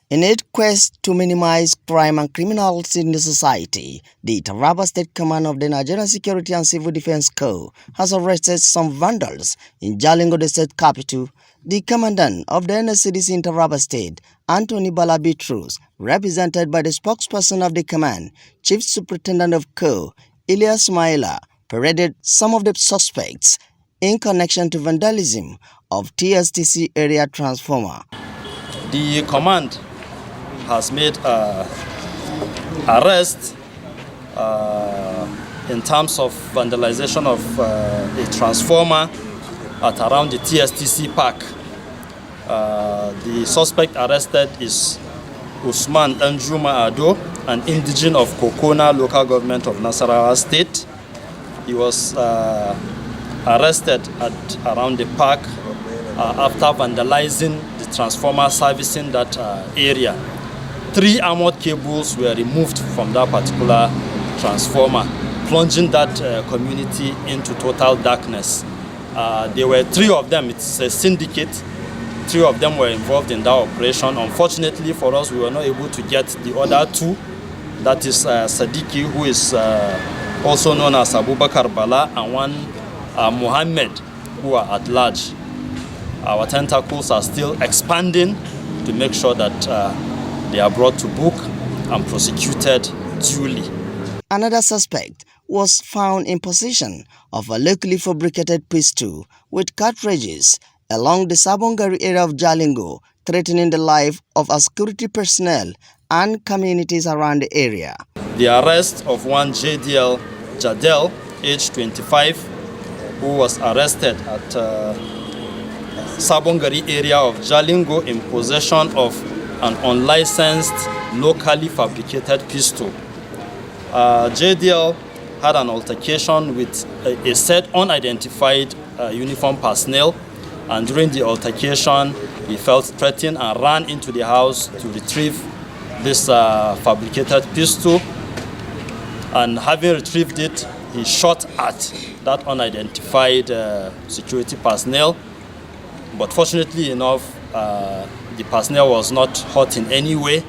In its quest to minimize crime and criminals in the society, the Taraba State Command of the Nigerian Security and Civil Defense Corps has arrested some vandals in Jalingo, the state capital. The commandant of the NSCDC in Taraba State, Anthony Bala Bitrus, represented by the spokesperson of the command, Chief Superintendent of Corps, Ilyas Maila, paraded some of the suspects in connection to vandalism of TSTC area transformer. The command has made arrests in terms of vandalization of a transformer at around the TSTC park. The suspect arrested is Usman Anjuma Ado, an indigene of Kokona local government of Nasarawa State. He was arrested at around the park after vandalizing the transformer servicing that area. 3 armored cables were removed from that particular transformer, plunging that community into total darkness. There were 3 of them. It's a syndicate. 3 of them were involved in that operation. Unfortunately for us, we were not able to get the other 2. That is Sadiki, who is also known as Abubakar Bala, and one Muhammad, who are at large. Our tentacles are still expanding to make sure that they are brought to book and prosecuted duly. Another suspect was found in possession of a locally fabricated pistol with cartridges along the Sabongari area of Jalingo, threatening the life of our security personnel and communities around the area. The arrest of one JDL Jadel, age 25, who was arrested at Sabongari area of Jalingo in possession of an unlicensed, locally fabricated pistol. JDL had an altercation with a set unidentified uniformed personnel, and during the altercation, he felt threatened and ran into the house to retrieve this fabricated pistol. And having retrieved it, he shot at that unidentified security personnel. But fortunately enough, the personnel was not hurt in any way.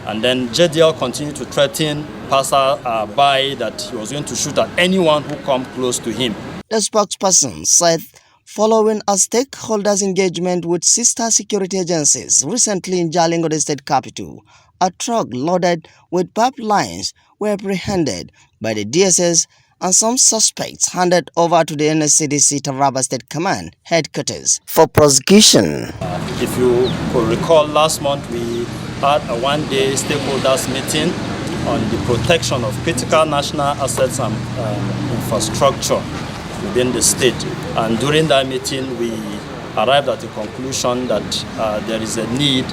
And then JDL continued to threaten passer-by that he was going to shoot at anyone who come close to him. The spokesperson said following a stakeholders' engagement with sister security agencies recently in Jalingo, the state capital, a truck loaded with barbed lines were apprehended by the DSS and some suspects handed over to the NSCDC Taraba State Command headquarters for prosecution. If you could recall, last month we had a one-day stakeholders meeting on the protection of critical national assets and infrastructure within the state. And during that meeting, we arrived at the conclusion that there is a need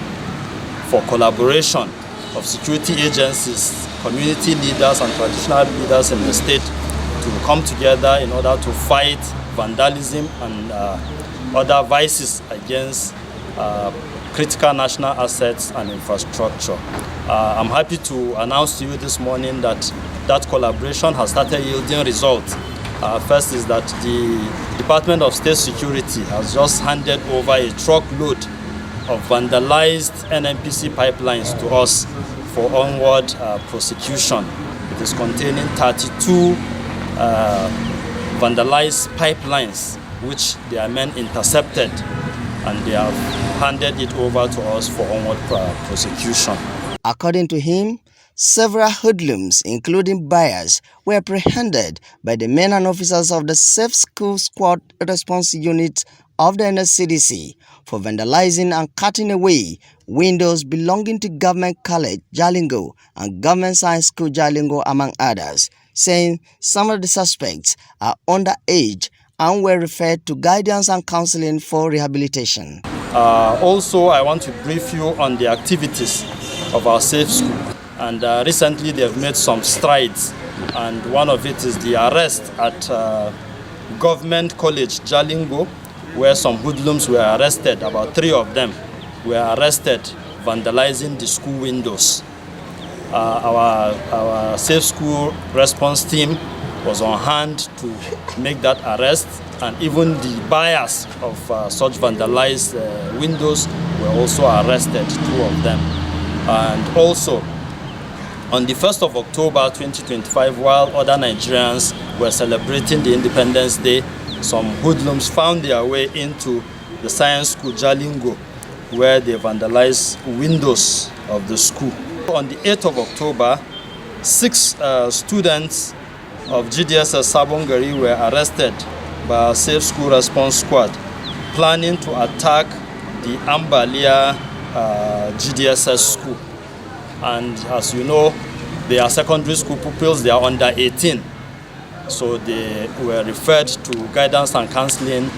for collaboration of security agencies, community leaders and traditional leaders in the state to come together in order to fight vandalism and other vices against critical national assets and infrastructure. I'm happy to announce to you this morning that that collaboration has started yielding results. First is that the Department of State Security has just handed over a truckload of vandalized NNPC pipelines to us for onward prosecution. It is containing 32 vandalized pipelines, which their men intercepted, and they have handed it over to us for onward prosecution. According to him, several hoodlums, including buyers, were apprehended by the men and officers of the Safe School Squad Response Unit of the NSCDC for vandalizing and cutting away windows belonging to Government College Jalingo and Government Science School Jalingo, among others, saying some of the suspects are underage and were referred to guidance and counseling for rehabilitation. Also, I want to brief you on the activities of our Safe School. And recently they've made some strides, and one of it is the arrest at Government College Jalingo, where some hoodlums were arrested. About 3 of them were arrested vandalizing the school windows. Our Safe School response team was on hand to make that arrest, and even the buyers of such vandalized windows were also arrested, 2 of them. And also, on the 1st of October 2025, while other Nigerians were celebrating the Independence Day, some hoodlums found their way into the science school Jalingo, where they vandalized windows of the school. On the 8th of October, 6 students of GDSS Sabongari were arrested by a Safe School Response Squad, planning to attack the Ambalia GDSS school. And as you know, they are secondary school pupils, they are under 18. So they were referred to guidance and counseling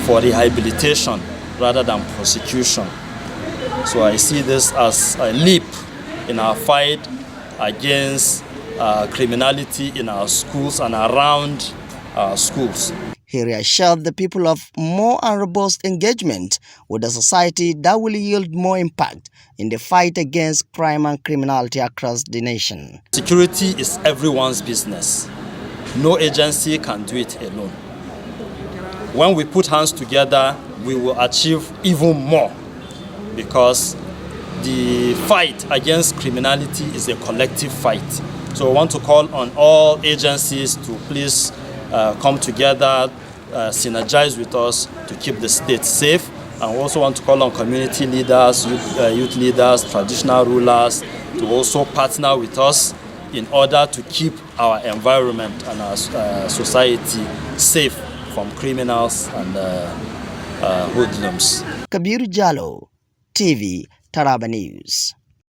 for rehabilitation rather than prosecution. So I see this as a leap in our fight against criminality in our schools and around our schools. He reassured the people of more and robust engagement with the society that will yield more impact in the fight against crime and criminality across the nation. Security is everyone's business. No agency can do it alone. When we put hands together, we will achieve even more, because the fight against criminality is a collective fight. So I want to call on all agencies to please come together, synergize with us to keep the state safe. And we also want to call on community leaders, youth leaders, traditional rulers to also partner with us in order to keep our environment and our society safe from criminals and hoodlums. Kabir Jallow, TV, Taraba News.